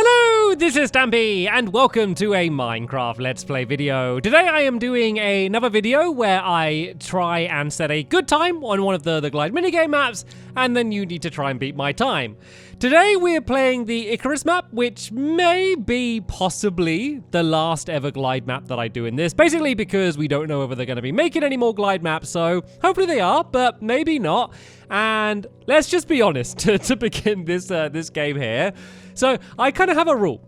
Hello, this is Stampy, and welcome to a Minecraft Let's Play video. Today I am doing another video where I try and set a good time on one of the glide minigame maps, and then you need to try and beat my time. Today we're playing the Icarus map, which may be possibly the last ever glide map that I do in this. Basically because we don't know whether they're going to be making any more glide maps, so hopefully they are, but maybe not. And let's just be honest to begin this game here. So I kind of have a rule.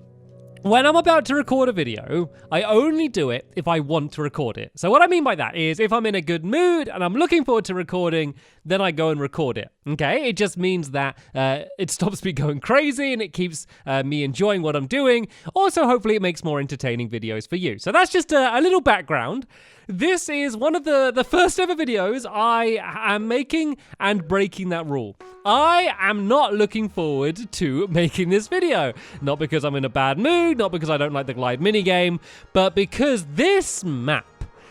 When I'm about to record a video, I only do it if I want to record it. So what I mean by that is if I'm in a good mood and I'm looking forward to recording, then I go and record it. Okay? It just means that it stops me going crazy and it keeps me enjoying what I'm doing. Also, hopefully it makes more entertaining videos for you. So that's just a little background. This is one of the first ever videos I am making and breaking that rule. I am not looking forward to making this video. Not because I'm in a bad mood, not because I don't like the glide minigame, but because this map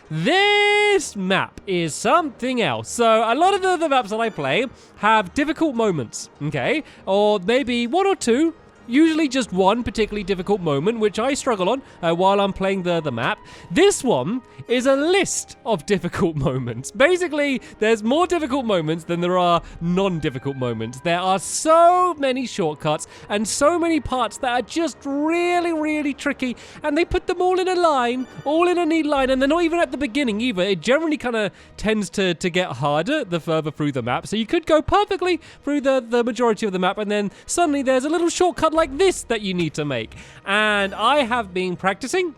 is something else. So a lot of the maps that I play have difficult moments, okay? Or maybe one or two. Usually just one particularly difficult moment, which I struggle on while I'm playing the map. This one is a list of difficult moments. Basically, there's more difficult moments than there are non-difficult moments. There are so many shortcuts and so many parts that are just really, really tricky. And they put them all in a line, all in a neat line, and they're not even at the beginning either. It generally kind of tends to get harder the further through the map. So you could go perfectly through the majority of the map, and then suddenly there's a little shortcut like this that you need to make. And I have been practicing.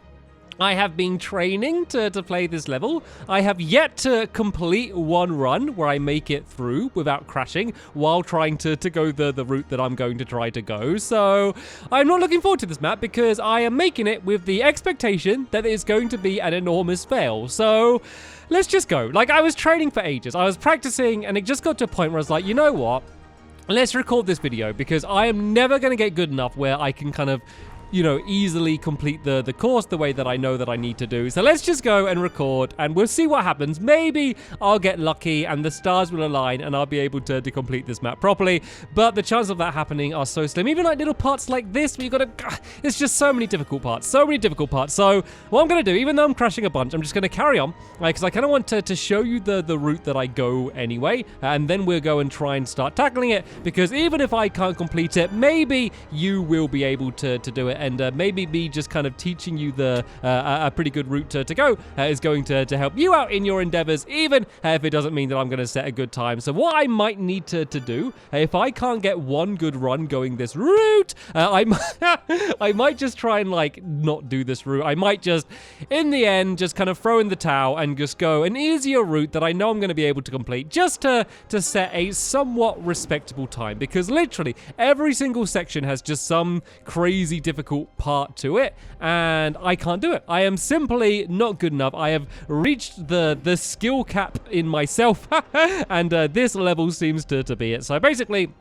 I have been training to play this level. I have yet to complete one run where I make it through without crashing while trying to go the route that I'm going to try to go. So I'm not looking forward to this map because I am making it with the expectation that it's going to be an enormous fail. So let's just go. Like, I was training for ages. I was practicing and it just got to a point where I was like, you know what? Let's record this video because I am never going to get good enough where I can kind of, you know, easily complete the course the way that I know that I need to do. So let's just go and record and we'll see what happens. Maybe I'll get lucky and the stars will align and I'll be able to complete this map properly. But the chances of that happening are so slim. Even like little parts like this where you got to... It's just so many difficult parts. So many difficult parts. So what I'm going to do, even though I'm crashing a bunch, I'm just going to carry on. Because I kind of want to show you the route that I go anyway. And then we'll go and try and start tackling it. Because even if I can't complete it, maybe you will be able to do it. And maybe me just kind of teaching you a pretty good route to go is going to help you out in your endeavors, even if it doesn't mean that I'm going to set a good time. So what I might need to do, if I can't get one good run going this route, I might just try and like not do this route. I might just, in the end, just kind of throw in the towel and just go an easier route that I know I'm going to be able to complete just to set a somewhat respectable time. Because literally every single section has just some crazy difficult part to it, and I can't do it. I am simply not good enough. I have reached the skill cap in myself, and this level seems to be it. So basically,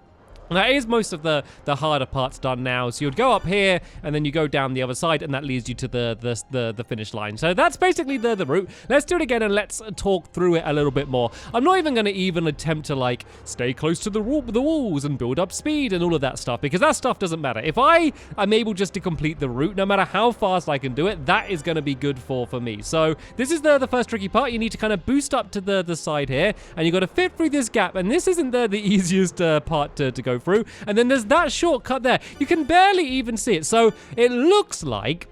that is most of the harder parts done now. So you'd go up here, and then you go down the other side, and that leads you to the finish line. So that's basically the route. Let's do it again, and let's talk through it a little bit more. I'm not even going to attempt to, like, stay close to the walls and build up speed and all of that stuff, because that stuff doesn't matter. If I am able just to complete the route, no matter how fast I can do it, that is going to be good for me. So this is the first tricky part. You need to kind of boost up to the side here, and you got to fit through this gap, and this isn't the easiest part to go through. And then there's that shortcut there. You can barely even see it. So it looks like,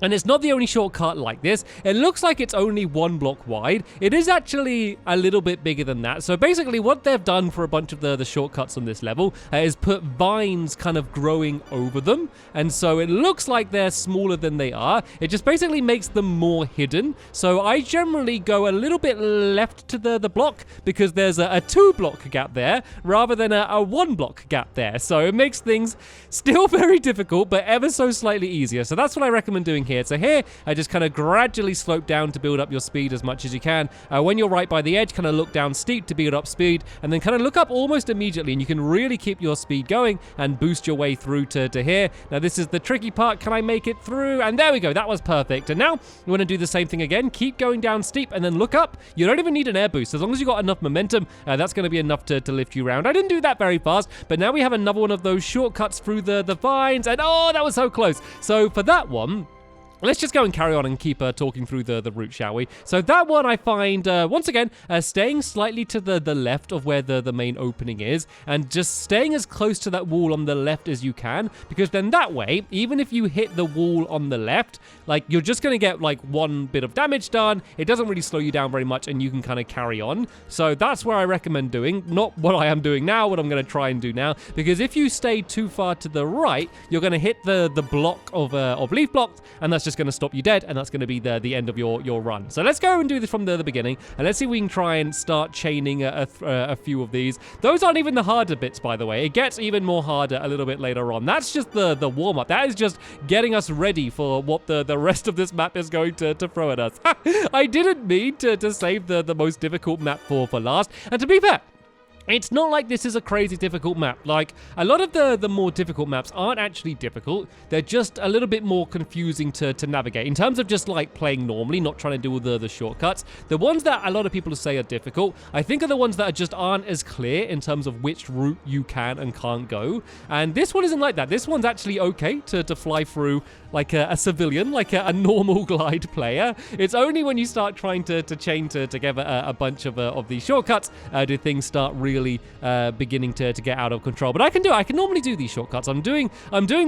and it's not the only shortcut like this, it looks like it's only one block wide. It is actually a little bit bigger than that. So basically what they've done for a bunch of the shortcuts on this level is put vines kind of growing over them. And so it looks like they're smaller than they are. It just basically makes them more hidden. So I generally go a little bit left to the block because there's a 2-block gap there rather than a 1-block gap there. So it makes things still very difficult, but ever so slightly easier. So that's what I recommend doing here. here. So here, I just kind of gradually slope down to build up your speed as much as you can. When you're right by the edge, kind of look down steep to build up speed, and then kind of look up almost immediately, and you can really keep your speed going and boost your way through to here. Now, this is the tricky part. Can I make it through? And there we go. That was perfect. And now, you want to do the same thing again. Keep going down steep, and then look up. You don't even need an air boost. As long as you got enough momentum, that's going to be enough to lift you around. I didn't do that very fast, but now we have another one of those shortcuts through the vines, and oh, that was so close. So for that one, let's just go and carry on and keep talking through the route, shall we? So that one I find, once again, staying slightly to the left of where the main opening is, and just staying as close to that wall on the left as you can, because then that way, even if you hit the wall on the left, like, you're just going to get, like, one bit of damage done. It doesn't really slow you down very much, and you can kind of carry on. So that's where I recommend doing, not what I am doing now, what I'm going to try and do now, because if you stay too far to the right, you're going to hit the block of leaf blocks, and that's just going to stop you dead, and that's going to be the end of your run. So let's go and do this from the beginning, and let's see if we can try and start chaining a few of these. Those aren't even the harder bits, by the way. It gets even more harder a little bit later on. That's just the warm-up. That is just getting us ready for what the rest of this map is going to throw at us. I didn't mean to save the most difficult map for last, and to be fair, it's not like this is a crazy difficult map. Like, a lot of the more difficult maps aren't actually difficult. They're just a little bit more confusing to navigate. In terms of just, like, playing normally, not trying to do all the shortcuts. The ones that a lot of people say are difficult, I think, are the ones that just aren't as clear in terms of which route you can and can't go. And this one isn't like that. This one's actually okay to fly through like a civilian, like a normal glide player. It's only when you start trying to chain together a bunch of these shortcuts do things start really beginning to get out of control. But I can normally do these shortcuts. I'm doing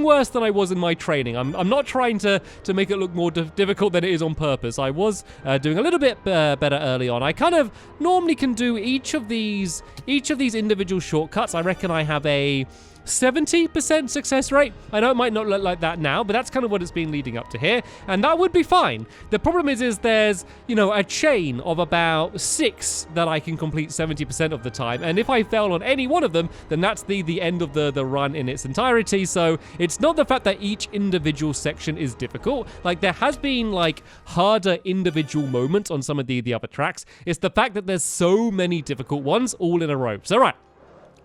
worse than I was in my training. I'm not trying to make it look more difficult than it is on purpose. I was doing a little bit better early on. I kind of normally can do each of these individual shortcuts. I reckon I have a 70% success rate. I know it might not look like that now, but that's kind of what it's been leading up to here, and that would be fine. The problem is there's, you know, a chain of about 6 that I can complete 70% of the time, and if I fail on any one of them, then that's the end of the run in its entirety. So it's not the fact that each individual section is difficult. Like, there has been, like, harder individual moments on some of the other tracks. It's the fact that there's so many difficult ones all in a row. So right,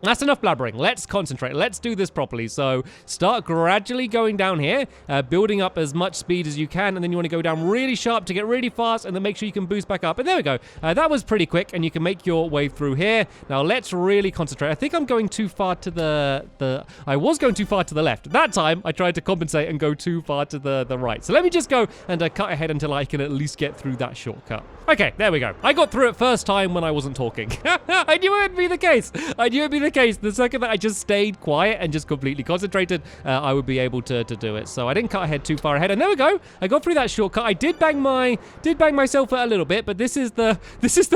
that's enough blabbering. Let's concentrate. Let's do this properly. So start gradually going down here, building up as much speed as you can, and then you want to go down really sharp to get really fast, and then make sure you can boost back up. And there we go. That was pretty quick, and you can make your way through here. Now let's really concentrate. I think I'm going too far to I was going too far to the left. That time, I tried to compensate and go too far to the right. So let me just go and cut ahead until I can at least get through that shortcut. Okay, there we go. I got through it first time when I wasn't talking. I knew it would be the case. The second that I just stayed quiet and just completely concentrated, I would be able to do it. So I didn't cut ahead too far ahead, and there we go. I got through that shortcut. I did bang myself a little bit, but this is the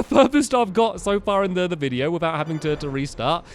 furthest I've got so far in the video without having to restart.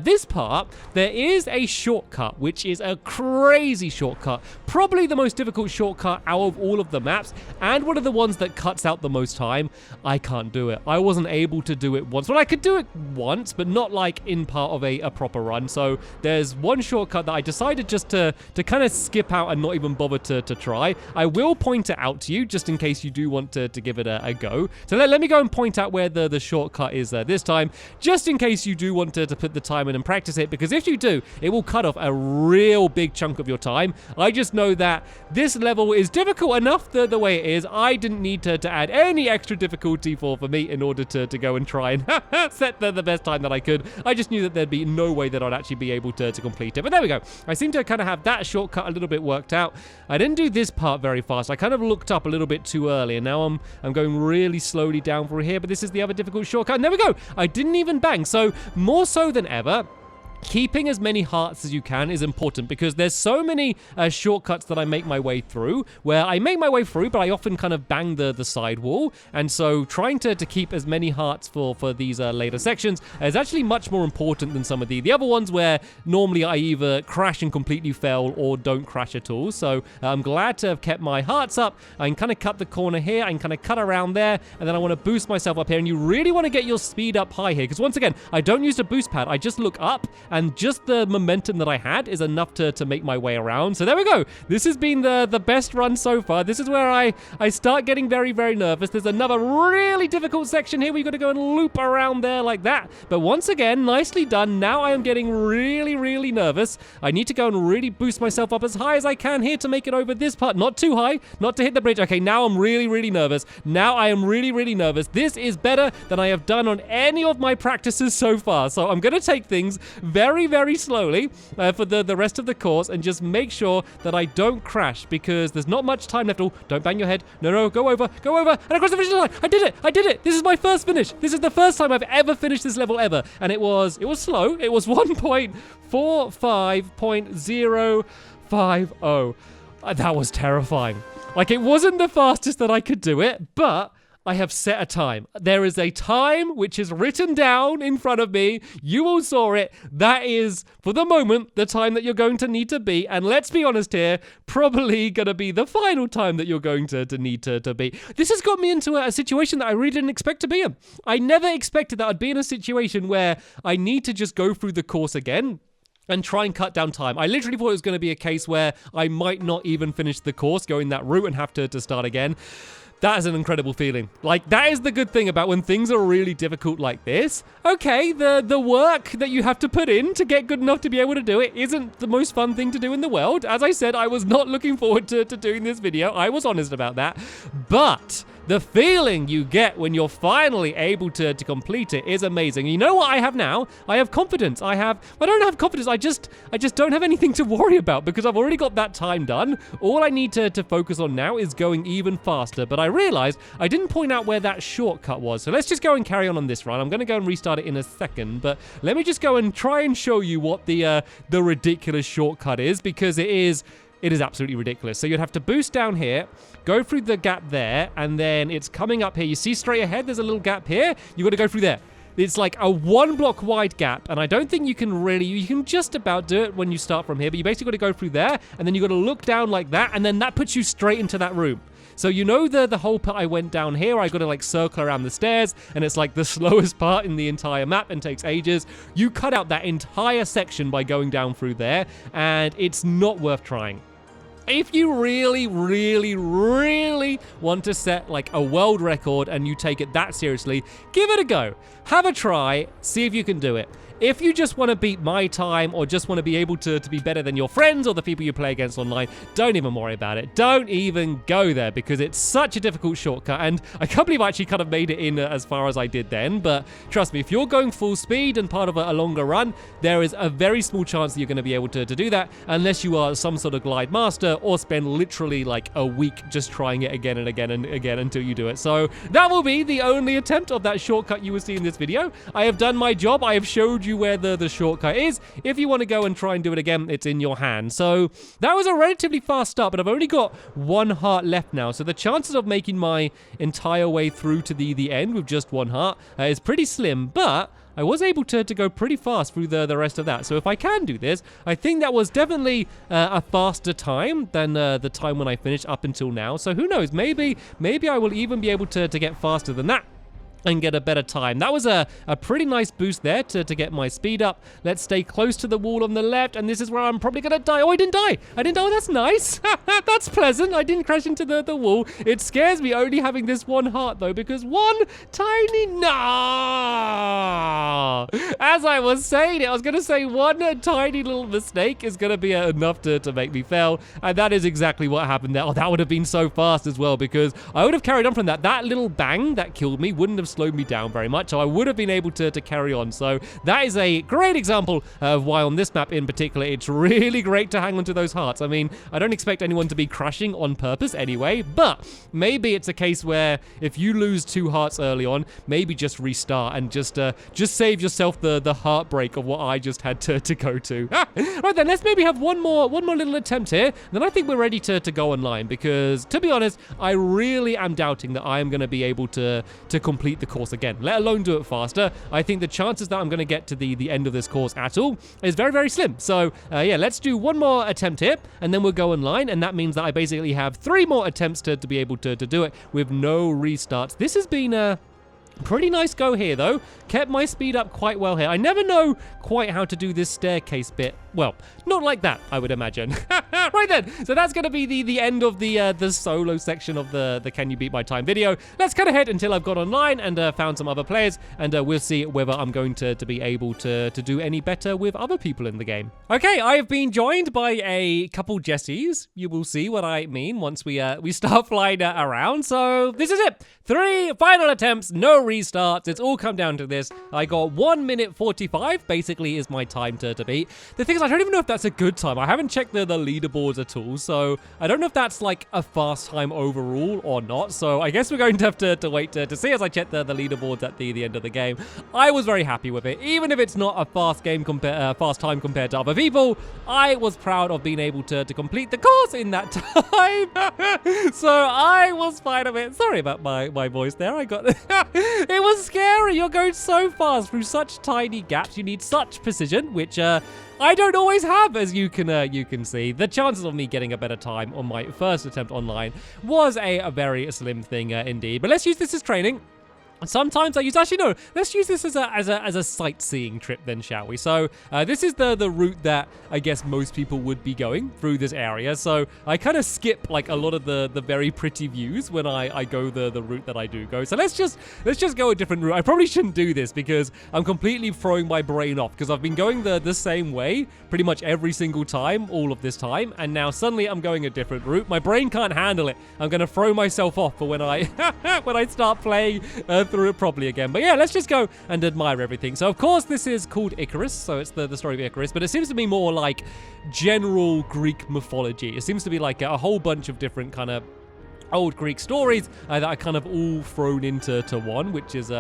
This part, there is a shortcut, which is a crazy shortcut. Probably the most difficult shortcut out of all of the maps, and one of the ones that cuts out the most time. I can't do it. I wasn't able to do it once. Well, I could do it once, but not like in part of a proper run. So there's one shortcut that I decided just to kind of skip out and not even bother to try. I will point it out to you just in case you do want to give it a go. So let me go and point out where the shortcut is this time, just in case you do want to put the time in and practice it, because if you do, it will cut off a real big chunk of your time. I just know that this level is difficult enough the way it is. I didn't need to add any extra difficulty for me in order to go and try and set the best time that I could. I just knew that there'd be no way that I'd actually be able to complete it. But there we go. I seem to kind of have that shortcut a little bit worked out. I didn't do this part very fast. I kind of looked up a little bit too early, and now I'm going really slowly down through here, but this is the other difficult shortcut. And there we go. I didn't even bang. So more so than ever, keeping as many hearts as you can is important, because there's so many shortcuts that I make my way through, where I make my way through, but I often kind of bang the side wall. And so trying to keep as many hearts for these later sections is actually much more important than some of the other ones, where normally I either crash and completely fail or don't crash at all. So I'm glad to have kept my hearts up. I can kind of cut the corner here, I can kind of cut around there, and then I want to boost myself up here. And you really want to get your speed up high here, because once again, I don't use the boost pad. I just look up, and just the momentum that I had is enough to make my way around. So there we go. This has been the best run so far. This is where I start getting very, very nervous. There's another really difficult section here where you got to go and loop around there like that. But once again, nicely done. Now I am getting really, really nervous. I need to go and really boost myself up as high as I can here to make it over this part. Not too high, not to hit the bridge. Okay, now I'm really, really nervous. Now I am really, really nervous. This is better than I have done on any of my practices so far. So I'm going to take things very, very slowly for the rest of the course and just make sure that I don't crash because there's not much time left. Oh, don't bang your head. No, go over, and across the finish line. I did it. This is my first finish. This is the first time I've ever finished this level ever. And it was slow. It was 1.45.050. That was terrifying. Like, it wasn't the fastest that I could do it, but I have set a time. There is a time which is written down in front of me. You all saw it. That is, for the moment, the time that you're going to need to beat. And let's be honest here, probably going to be the final time that you're going to need to beat. This has got me into a situation that I really didn't expect to be in. I never expected that I'd be in a situation where I need to just go through the course again and try and cut down time. I literally thought it was going to be a case where I might not even finish the course going that route and have to start again. That is an incredible feeling. Like, that is the good thing about when things are really difficult like this. Okay, the work that you have to put in to get good enough to be able to do it isn't the most fun thing to do in the world. As I said, I was not looking forward to doing this video. I was honest about that. But the feeling you get when you're finally able to complete it is amazing. You know what I have now? I have confidence. I don't have confidence. I just don't have anything to worry about because I've already got that time done. All I need to focus on now is going even faster. But I realized I didn't point out where that shortcut was. So let's just go and carry on this run. I'm going to go and restart it in a second. But let me just go and try and show you what the ridiculous shortcut is because it is absolutely ridiculous. So you'd have to boost down here, go through the gap there, and then it's coming up here. You see straight ahead, there's a little gap here. You got to go through there. It's like a 1 block wide gap, and I don't think you can just about do it when you start from here, but you basically got to go through there, and then you got to look down like that, and then that puts you straight into that room. So you know the whole part I went down here, I got to like circle around the stairs, and it's like the slowest part in the entire map and takes ages. You cut out that entire section by going down through there, and it's not worth trying. If you really, really, really want to set like a world record and you take it that seriously, give it a go. Have a try, see if you can do it. If you just want to beat my time or just want to be able to be better than your friends or the people you play against online, don't even worry about it. Don't even go there because it's such a difficult shortcut. And I can't believe I actually kind of made it in as far as I did then. But trust me, if you're going full speed and part of a longer run, there is a very small chance that you're going to be able to do that unless you are some sort of glide master or spend literally like a week just trying it again and again and again until you do it. So that will be the only attempt of that shortcut you will see in this video. I have done my job. I have showed you where the shortcut is. If you want to go and try and do it again, it's in your hand. So that was a relatively fast start, but I've only got 1 heart left now. So the chances of making my entire way through to the end with just 1 heart is pretty slim, but I was able to go pretty fast through the rest of that. So if I can do this, I think that was definitely a faster time than the time when I finished up until now. So who knows? Maybe I will even be able to get faster than that and get a better time. That was a pretty nice boost there to get my speed up. Let's stay close to the wall on the left, and this is where I'm probably gonna die. Oh, I didn't die. Oh, that's nice. That's pleasant. I didn't crash into the wall. It scares me only having this 1 heart, though, because one tiny... No! As I was saying it, I was gonna say one tiny little mistake is gonna be enough to make me fail, and that is exactly what happened there. Oh, that would have been so fast as well, because I would have carried on from that. That little bang that killed me wouldn't have slowed me down very much, so I would have been able to carry on. So that is a great example of why on this map in particular it's really great to hang on to those hearts. I mean, I don't expect anyone to be crashing on purpose anyway, but maybe it's a case where if you lose 2 hearts early on, maybe just restart and just save yourself the heartbreak of what I just had to go to. Right then, let's maybe have one more little attempt here, then I think we're ready to go online, because to be honest, I really am doubting that I am going to be able to complete the course again, let alone do it faster. I think the chances that I'm going to get to the end of this course at all is very, very slim. So yeah, let's do 1 more attempt here, and then we'll go online, and that means that I basically have 3 more attempts to be able to do it with no restarts. This has been Pretty nice go here, though. Kept my speed up quite well here. I never know quite how to do this staircase bit. Well, not like that, I would imagine. Right then, so that's going to be the end of the solo section of the Can You Beat My Time video. Let's cut ahead until I've got online and found some other players, and we'll see whether I'm going to be able to do any better with other people in the game. Okay, I have been joined by a couple Jessies. You will see what I mean once we start flying around. So this is it. 3 final attempts, no restarts. It's all come down to this. I got 1 minute 45, basically is my time to beat. The thing is, I don't even know if that's a good time. I haven't checked the leaderboards at all, so I don't know if that's like a fast time overall or not. So I guess we're going to have to wait to see as I check the leaderboards at the end of the game. I was very happy with it. Even if it's not a fast time compared to other people, I was proud of being able to complete the course in that time. So I was fine with it. Sorry about my voice there. I got it was scary. You're going so fast through such tiny gaps. You need such precision, which I don't always have, as you can see. The chances of me getting a better time on my first attempt online was a very slim thing indeed. But let's use this as training. Sometimes I use, actually no, let's use this as a sightseeing trip then, shall we? So this is the route that I guess most people would be going through this area. So I kind of skip like a lot of the very pretty views when I go the route that I do go. So let's just go a different route. I probably shouldn't do this because I'm completely throwing my brain off, because I've been going the same way pretty much every single time all of this time, and now suddenly I'm going a different route. My brain can't handle it. I'm going to throw myself off for when I when I start playing through it properly again. But yeah, let's just go and admire everything. So of course this is called Icarus, so it's the story of Icarus, but it seems to be more like general Greek mythology. It seems to be like a whole bunch of different kind of old Greek stories that are kind of all thrown into one, which is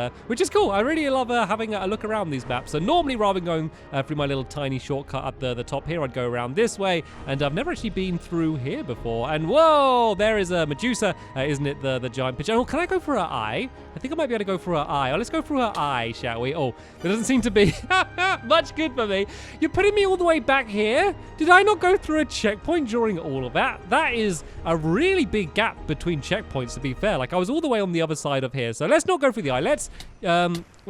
cool. I really love having a look around these maps. So normally, rather than going through my little tiny shortcut at the top here, I'd go around this way, and I've never actually been through here before. And whoa, there is a Medusa, isn't it, the giant pitcher? Oh, can I go for her eye? I think I might be able to go through her eye. Oh, let's go through her eye, shall we? Oh, there doesn't seem to be much good for me. You're putting me all the way back here? Did I not go through a checkpoint during all of that? That is a really big gap between checkpoints, to be fair. Like, I was all the way on the other side of here. So let's not go through the eye. Let's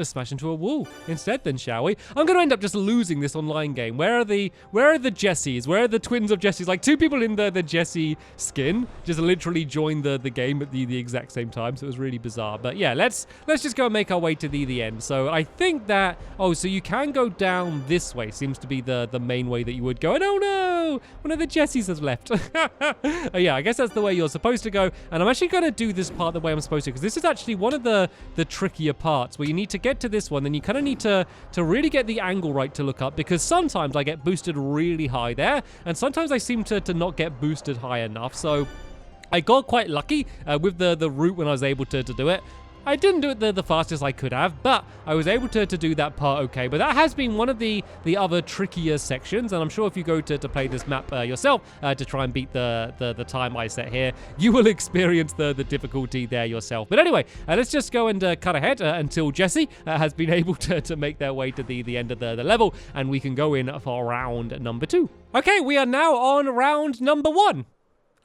smash into a wall instead then, shall we? I'm going to end up just losing this online game. Where are the Jessies? Where are the twins of Jessies? Like, 2 people in the Jessie skin just literally joined the game at the exact same time. So it was really bizarre. But yeah, let's just go and make our way to the end. So I think that, oh, so you can go down this way. Seems to be the main way that you would go. And oh no, one of the Jessies has left. Oh, yeah, I guess that's the way you're supposed to go. And I'm actually going to do this part the way I'm supposed to, because this is actually one of the trickier parts where you need to get to this one, then you kind of need to really get the angle right to look up, because sometimes I get boosted really high there, and sometimes I seem to not get boosted high enough. So I got quite lucky with the route when I was able to do it. I didn't do it the fastest I could have, but I was able to do that part okay. But that has been one of the other trickier sections, and I'm sure if you go to play this map yourself to try and beat the time I set here, you will experience the difficulty there yourself. But anyway, let's just go and cut ahead until Jessie has been able to make their way to the end of the level, and we can go in for round number 2. Okay, we are now on round number 1.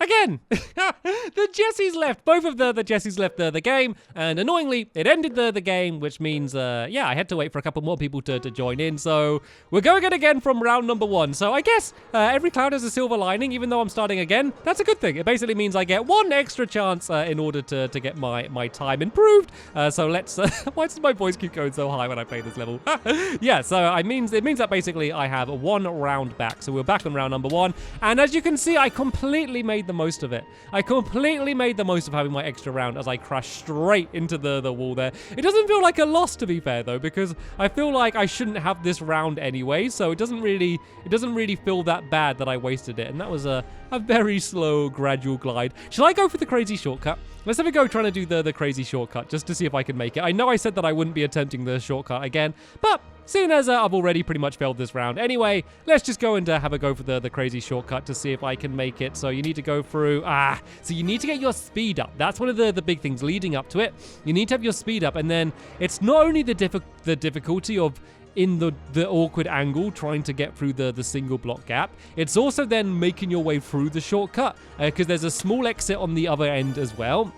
Again, the Jessies left. Both of the Jessies left the game, and annoyingly, it ended the game, which means, yeah, I had to wait for a couple more people to join in. So we're going it again from round number 1. So I guess every cloud has a silver lining, even though I'm starting again. That's a good thing. It basically means I get 1 extra chance in order to get my time improved. So let's. Why does my voice keep going so high when I play this level? Yeah, so it means that basically I have 1 round back. So we're back on round number 1, and as you can see, I completely made the most of it. I completely made the most of having my extra round as I crashed straight into the wall there. It doesn't feel like a loss, to be fair, though, because I feel like I shouldn't have this round anyway, so it doesn't really feel that bad that I wasted it, and that was a very slow, gradual glide. Shall I go for the crazy shortcut? Let's have a go trying to do the crazy shortcut, just to see if I can make it. I know I said that I wouldn't be attempting the shortcut again, but seeing as I've already pretty much failed this round anyway, let's just go and have a go for the crazy shortcut to see if I can make it. So you need to go through, so you need to get your speed up. That's one of the big things leading up to it. You need to have your speed up, and then it's not only the difficulty of in the awkward angle trying to get through the single block gap, it's also then making your way through the shortcut, because there's a small exit on the other end as well.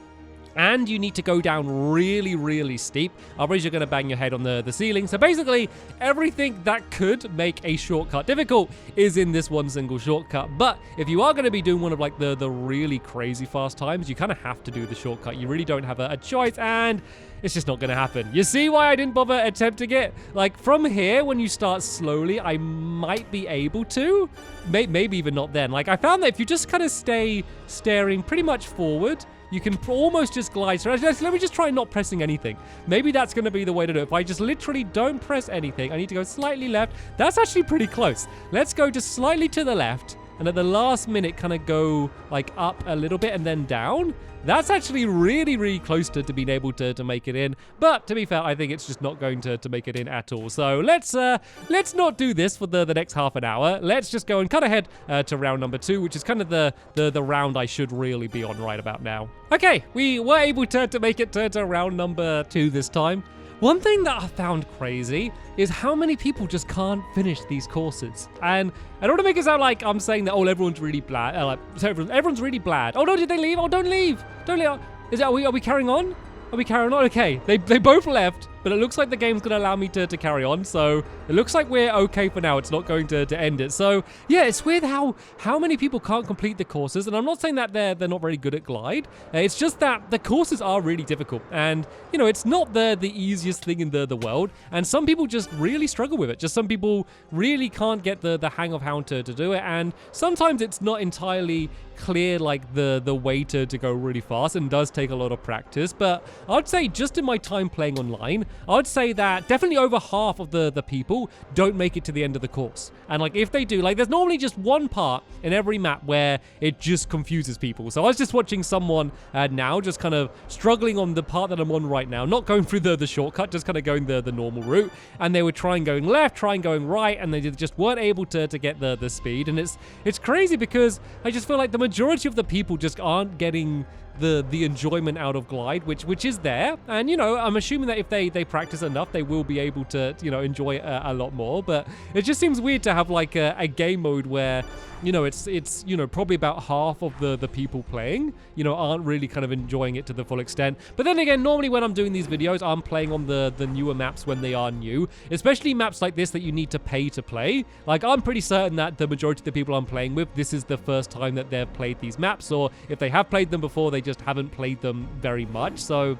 And you need to go down really, really steep. Otherwise, you're going to bang your head on the ceiling. So basically, everything that could make a shortcut difficult is in this one single shortcut. But if you are going to be doing one of like the really crazy fast times, you kind of have to do the shortcut. You really don't have a choice, and it's just not going to happen. You see why I didn't bother attempting it? Like, from here, when you start slowly, I might be able to. Maybe even not then. Like, I found that if you just kind of stay staring pretty much forward, you can almost just glide. So let me just try not pressing anything. Maybe that's going to be the way to do it. If I just literally don't press anything, I need to go slightly left. That's actually pretty close. Let's go just slightly to the left. And at the last minute, kind of go like up a little bit and then down. That's actually really, really close to being able to make it in. But to be fair, I think it's just not going to make it in at all. So let's not do this for the next half an hour. Let's just go and cut ahead to round number 2, which is kind of the round I should really be on right about now. Okay, we were able to make it to round number 2 this time. One thing that I found crazy is how many people just can't finish these courses. And I don't want to make it sound like I'm saying that, oh, everyone's really bad. Everyone's really bad. Oh, no, did they leave? Oh, don't leave. Don't leave. Are we carrying on? Are we carrying on? Okay, they both left, but it looks like the game's going to allow me to carry on. So it looks like we're okay for now. It's not going to end it. So yeah, it's weird how many people can't complete the courses. And I'm not saying that they're not very good at Glide. It's just that the courses are really difficult. And, you know, it's not the easiest thing in the world. And some people just really struggle with it. Just some people really can't get the hang of how to do it. And sometimes it's not entirely clear, like the way to go really fast, and does take a lot of practice. But I'd say just in my time playing online, I'd say that definitely over half of the people don't make it to the end of the course. And like if they do, like there's normally just one part in every map where it just confuses people. So I was just watching someone now just kind of struggling on the part that I'm on right now, not going through the shortcut, just kind of going the normal route. And they were trying going left, trying going right, and they just weren't able to get the speed. And it's crazy because I just feel like the majority of the people just aren't getting the enjoyment out of Glide, which is there. And, you know, I'm assuming that if they practice enough, they will be able to, you know, enjoy it a lot more. But it just seems weird to have like a game mode where, you know, it's you know, probably about half of the people playing, you know, aren't really kind of enjoying it to the full extent. But then again, normally when I'm doing these videos, I'm playing on the newer maps when they are new, especially maps like this that you need to pay to play. Like, I'm pretty certain that the majority of the people I'm playing with, this is the first time that they've played these maps, or if they have played them before, they just haven't played them very much. So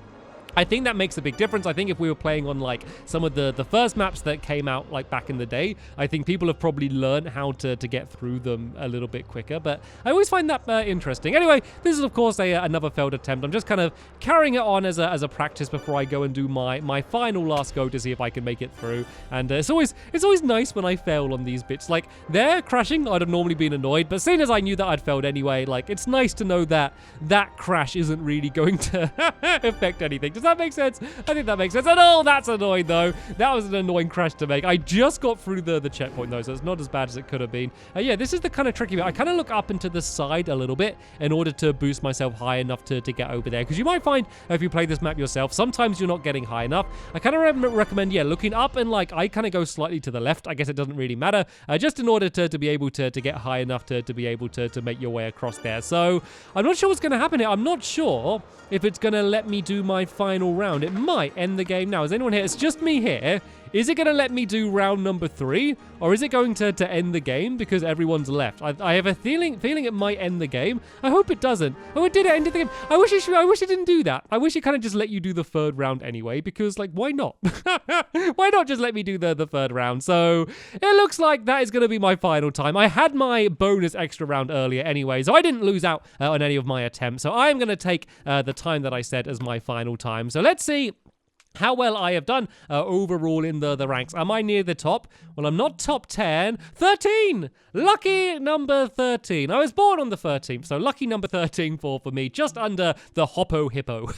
I think that makes a big difference. I think if we were playing on like some of the first maps that came out like back in the day, I think people have probably learned how to get through them a little bit quicker. But I always find that interesting. Anyway, this is of course another failed attempt. I'm just kind of carrying it on as a practice before I go and do my final last go to see if I can make it through. And it's always nice when I fail on these bits. Like, they're crashing, I'd have normally been annoyed, but seeing as I knew that I'd failed anyway, like, it's nice to know that crash isn't really going to affect anything. Does that make sense? I think that makes sense. And oh, that's annoying though. That was an annoying crash to make. I just got through the checkpoint though, so it's not as bad as it could have been. Yeah, this is the kind of tricky bit. I kind of look up and to the side a little bit in order to boost myself high enough to get over there. Because you might find if you play this map yourself, sometimes you're not getting high enough. I kind of recommend, yeah, looking up, and like I kind of go slightly to the left. I guess it doesn't really matter. Just in order to be able to get high enough to be able to make your way across there. So I'm not sure what's going to happen here. I'm not sure if it's going to let me do my final round. It might end the game now. Is anyone here? It's just me here. Is it going to let me do round number 3? Or is it going to end the game because everyone's left? I have a feeling it might end the game. I hope it doesn't. Oh, it did end the game. I wish it didn't do that. I wish it kind of just let you do the third round anyway, because, like, why not? Why not just let me do the third round? So it looks like that is going to be my final time. I had my bonus extra round earlier anyway, so I didn't lose out on any of my attempts. So I am going to take the time that I set as my final time. So let's see how well I have done overall in the ranks. Am I near the top? Well, I'm not top 10. 13! Lucky number 13. I was born on the 13th, so lucky number 13 for me. Just under the Hoppo Hippo.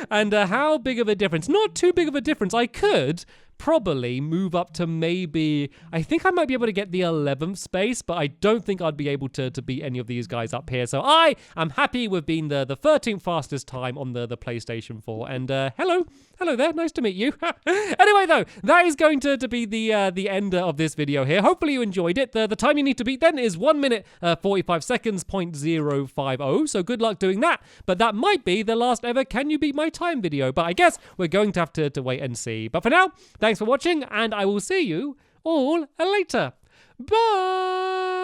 And how big of a difference? Not too big of a difference. I could probably move up to maybe, I think I might be able to get the 11th space, but I don't think I'd be able to beat any of these guys up here. So I am happy with being the 13th fastest time on the PlayStation 4. And hello there, nice to meet you. Anyway, though, that is going to be the end of this video here. Hopefully you enjoyed it. The time you need to beat then is 1 minute 45 seconds, 0.050. So good luck doing that. But that might be the last ever Can You Beat My Time video. But I guess we're going to have to wait and see. But for now, thanks for watching, and I will see you all later. Bye!